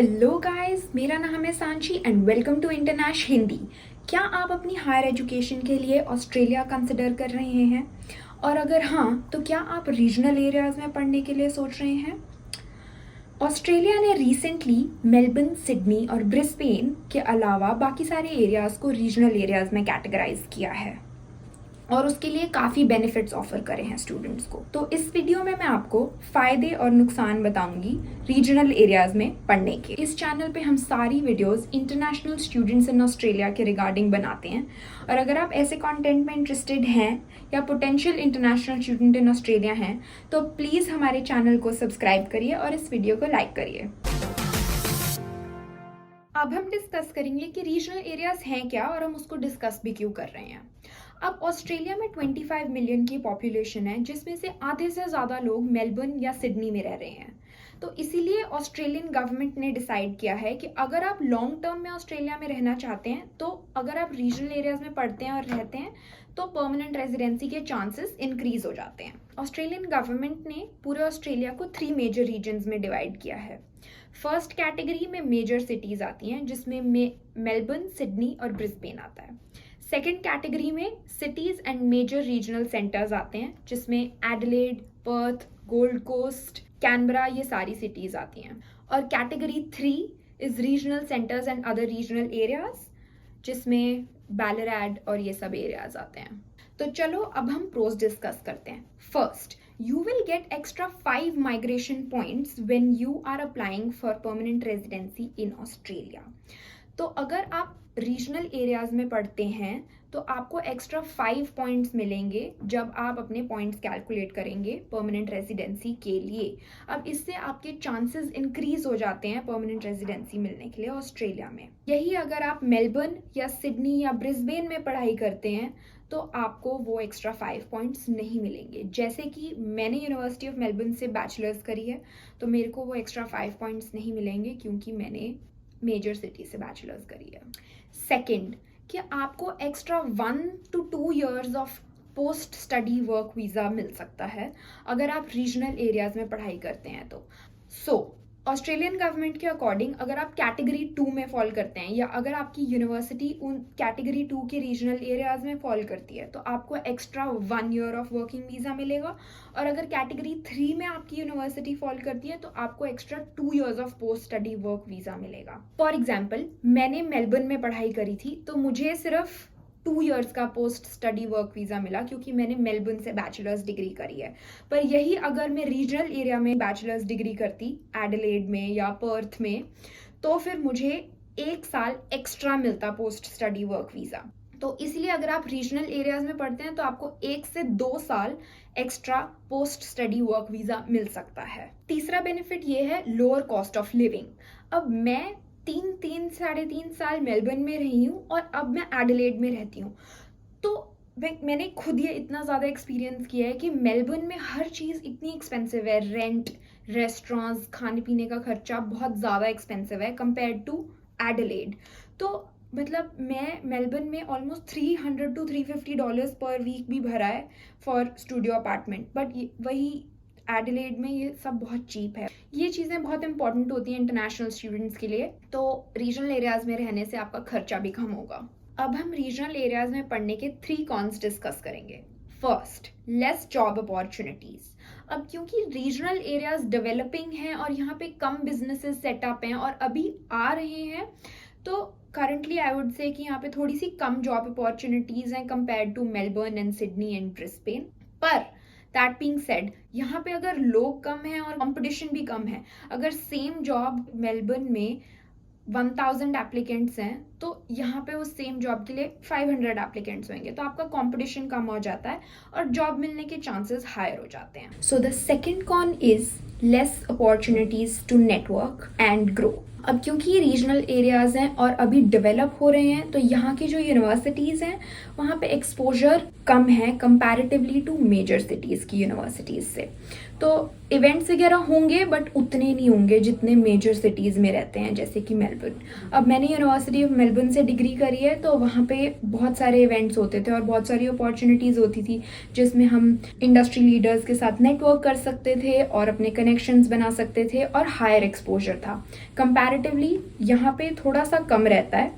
Hello guys, मेरा नाम है Sanchi and welcome to इंटरनेश Hindi. क्या आप अपनी हायर एजुकेशन के लिए ऑस्ट्रेलिया कंसिडर कर रहे हैं? और अगर हाँ, तो क्या आप रीजनल एरियाज़ में पढ़ने के लिए सोच रहे हैं? ऑस्ट्रेलिया ने रिसेंटली मेलबर्न, सिडनी और ब्रिस्बेन के अलावा बाकी सारे एरियाज़ को रीजनल एरियाज़ में कैटेगराइज किया है और उसके लिए काफ़ी बेनिफिट्स ऑफर करे हैं स्टूडेंट्स को। तो इस वीडियो में मैं आपको फ़ायदे और नुकसान बताऊंगी रीजनल एरियाज़ में पढ़ने के। इस चैनल पे हम सारी videos international students in Australia के रिगार्डिंग बनाते हैं और अगर आप ऐसे कंटेंट में इंटरेस्टेड हैं या potential international student in Australia हैं तो प्लीज़ हमारे चैनल को सब्सक्राइब करिए और इस वीडियो को लाइक करिए। अब हम डिस्कस करेंगे कि रीजनल एरियाज हैं क्या और हम उसको डिस्कस भी क्यों कर रहे हैं। अब ऑस्ट्रेलिया में 25 मिलियन की पॉपुलेशन है, जिसमें से आधे से ज़्यादा लोग मेलबर्न या सिडनी में रह रहे हैं। तो इसीलिए ऑस्ट्रेलियन गवर्नमेंट ने डिसाइड किया है कि अगर आप लॉन्ग टर्म में ऑस्ट्रेलिया में रहना चाहते हैं तो अगर आप रीजनल एरियाज में पढ़ते हैं और रहते हैं तो परमानेंट रेजिडेंसी के चांसेस इंक्रीज हो जाते हैं। ऑस्ट्रेलियन गवर्नमेंट ने पूरे ऑस्ट्रेलिया को 3 मेजर रीजन्स में डिवाइड किया है। फर्स्ट कैटेगरी में मेजर सिटीज आती हैं, जिसमें मेलबर्न, सिडनी और ब्रिस्बेन आता है। सेकेंड कैटेगरी में cities and major regional centres आते हैं, जिसमें Adelaide, Perth, Gold Coast, Canberra, ये सारी सिटीज आती हैं। और category 3 is regional centres and other regional areas, जिसमें बैलराड और ये सब एरियाज आते हैं। तो चलो अब हम प्रोस डिस्कस करते हैं। First, you will get extra 5 migration points when you are applying for permanent residency in Australia. तो अगर आप रीजनल एरियाज में पढ़ते हैं तो आपको एक्स्ट्रा 5 पॉइंट्स मिलेंगे जब आप अपने पॉइंट्स कैलकुलेट करेंगे परमानेंट रेजिडेंसी के लिए। अब इससे आपके चांसेस इंक्रीज हो जाते हैं परमानेंट रेजिडेंसी मिलने के लिए ऑस्ट्रेलिया में। यही अगर आप मेलबर्न या सिडनी या ब्रिस्बेन में पढ़ाई करते हैं तो आपको वो एक्स्ट्रा 5 पॉइंट्स नहीं मिलेंगे। जैसे कि मैंने यूनिवर्सिटी ऑफ मेलबर्न से बैचलर्स करी है तो मेरे को वो एक्स्ट्रा 5 पॉइंट्स नहीं मिलेंगे क्योंकि मैंने मेजर सिटी से बैचलर्स करी है। सेकेंड, कि आपको extra 1 to 2 years of post study work visa मिल सकता है अगर आप रीजनल एरियाज में पढ़ाई करते हैं तो। ऑस्ट्रेलियन गवर्नमेंट के अकॉर्डिंग अगर आप कैटेगरी 2 में फॉल करते हैं या अगर आपकी यूनिवर्सिटी उन कैटेगरी 2 के रीजनल एरियाज में फॉल करती है तो आपको extra 1 year of working visa मिलेगा। और अगर कैटेगरी 3 में आपकी यूनिवर्सिटी फॉल करती है तो आपको extra 2 years of post study work visa मिलेगा। फॉर एग्जाम्पल, मैंने मेलबर्न में पढ़ाई करी थी तो मुझे सिर्फ 2 years का पोस्ट स्टडी वर्क वीज़ा मिला क्योंकि मैंने मेलबर्न से बैचलर्स डिग्री करी है। पर यही अगर मैं रीजनल एरिया में बैचलर्स डिग्री करती, एडिलेड में या पर्थ में, तो फिर मुझे 1 साल एक्स्ट्रा मिलता पोस्ट स्टडी वर्क वीज़ा। तो इसलिए अगर आप रीजनल एरियाज में पढ़ते हैं तो आपको 1 से 2 साल extra post study work visa मिल सकता है। तीसरा बेनिफिट ये है लोअर कॉस्ट ऑफ लिविंग। अब मैं 3-3.5 साल मेलबर्न में रही हूँ और अब मैं एडिलेड में रहती हूँ, तो मैंने खुद ये इतना ज़्यादा एक्सपीरियंस किया है कि मेलबर्न में हर चीज़ इतनी एक्सपेंसिव है। रेंट, रेस्टोरेंट्स, खाने पीने का खर्चा बहुत ज़्यादा एक्सपेंसिव है कंपेयर टू एडिलेड। तो मतलब मैं मेलबर्न में ऑलमोस्ट $300 to $350 पर वीक भी भरा है फॉर स्टूडियो अपार्टमेंट, बट वही एडिलेड में ये सब बहुत चीप है। ये चीज़ें बहुत इंपॉर्टेंट होती हैं इंटरनेशनल स्टूडेंट्स के लिए। तो रीजनल एरियाज में रहने से आपका खर्चा भी कम होगा। अब हम रीजनल एरियाज में पढ़ने के 3 कॉन्स डिस्कस करेंगे। First, less job opportunities. अब क्योंकि रीजनल एरियाज डेवलपिंग हैं और यहाँ पे कम बिजनेसेस सेटअप हैं और अभी आ रहे हैं, तो करंटली आई वुड से कि यहाँ पे थोड़ी सी कम जॉब अपॉर्चुनिटीज हैं compare to Melbourne and Sydney and Brisbane. पर दैट बीइंग सेड, यहाँ पे अगर लोग कम हैं और कंपटीशन भी कम है, अगर सेम जॉब मेलबर्न में 1000 एप्लीकेंट्स हैं तो यहाँ पे उस सेम जॉब के लिए 500 एप्लीकेंट्स होंगे, तो आपका कंपटीशन कम हो जाता है और जॉब मिलने के चांसेस हायर हो जाते हैं। So the second con is less opportunities to network and grow. अब क्योंकि ये रीजनल एरियाज हैं और अभी डेवलप हो रहे हैं तो यहाँ की जो यूनिवर्सिटीज़ हैं वहाँ पे एक्सपोजर कम है कंपैरेटिवली टू मेजर सिटीज़ की यूनिवर्सिटीज़ से। तो इवेंट्स वगैरह होंगे बट उतने नहीं होंगे जितने मेजर सिटीज़ में रहते हैं, जैसे कि मेलबर्न। अब मैंने यूनिवर्सिटी ऑफ मेलबर्न से डिग्री करी है, तो वहाँ पे बहुत सारे इवेंट्स होते थे और बहुत सारी अपॉर्चुनिटीज़ होती थी जिसमें हम इंडस्ट्री लीडर्स के साथ नेटवर्क कर सकते थे और अपने कनेक्शंस बना सकते थे और हायर एक्सपोजर था। कंपैरेटिवली यहाँ पे थोड़ा सा कम रहता है,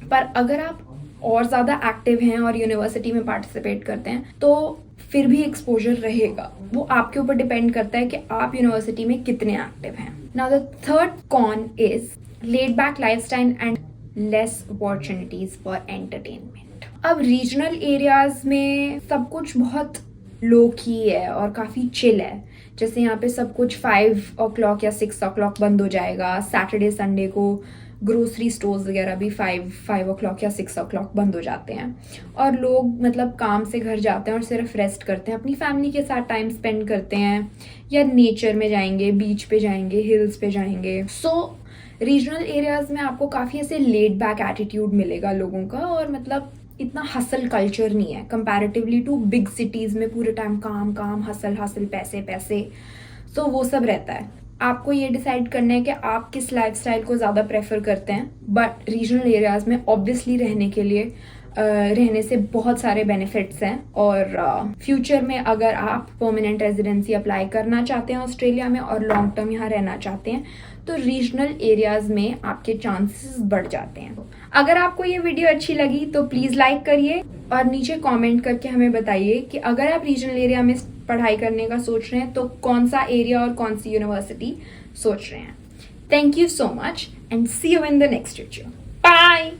पर अगर आप और ज़्यादा एक्टिव हैं और यूनिवर्सिटी में पार्टिसिपेट करते हैं तो फिर भी एक्सपोजर रहेगा। वो आपके ऊपर डिपेंड करता है कि आप यूनिवर्सिटी में कितने एक्टिव हैं। Now the third con is laid back lifestyle and less opportunities for entertainment. अब रीजनल एरियाज में सब कुछ बहुत लो की है और काफ़ी चिल है। जैसे यहाँ पे सब कुछ 5 o'clock या 6 o'clock बंद हो जाएगा। सैटरडे संडे को ग्रोसरी स्टोर्स वगैरह भी 5 o'clock या 6 o'clock बंद हो जाते हैं और लोग मतलब काम से घर जाते हैं और सिर्फ रेस्ट करते हैं, अपनी फैमिली के साथ टाइम स्पेंड करते हैं या नेचर में जाएंगे, बीच पे जाएंगे, हिल्स पे जाएंगे। सो रीजनल एरियाज में आपको काफ़ी ऐसे लेड बैक एटीट्यूड मिलेगा लोगों का और मतलब इतना हसल कल्चर नहीं है कंपैरेटिवली टू बिग सिटीज़ में पूरे टाइम काम काम, हसल हसल, पैसे पैसे। सो वो सब रहता है। आपको ये डिसाइड करना है कि आप किस लाइफस्टाइल को ज़्यादा प्रेफर करते हैं। बट रीजनल एरियाज़ में ऑब्वियसली रहने के लिए रहने से बहुत सारे बेनिफिट्स हैं और फ्यूचर में अगर आप परमानेंट रेजिडेंसी अप्लाई करना चाहते हैं ऑस्ट्रेलिया में और लॉन्ग टर्म यहाँ रहना चाहते हैं तो रीजनल एरियाज़ में आपके चांसेस बढ़ जाते हैं। अगर आपको ये वीडियो अच्छी लगी तो प्लीज़ लाइक करिए और नीचे कमेंट करके हमें बताइए कि अगर आप रीजनल एरिया में पढ़ाई करने का सोच रहे हैं तो कौन सा एरिया और कौन सी यूनिवर्सिटी सोच रहे हैं। Thank you so much and see you in the next video. Bye.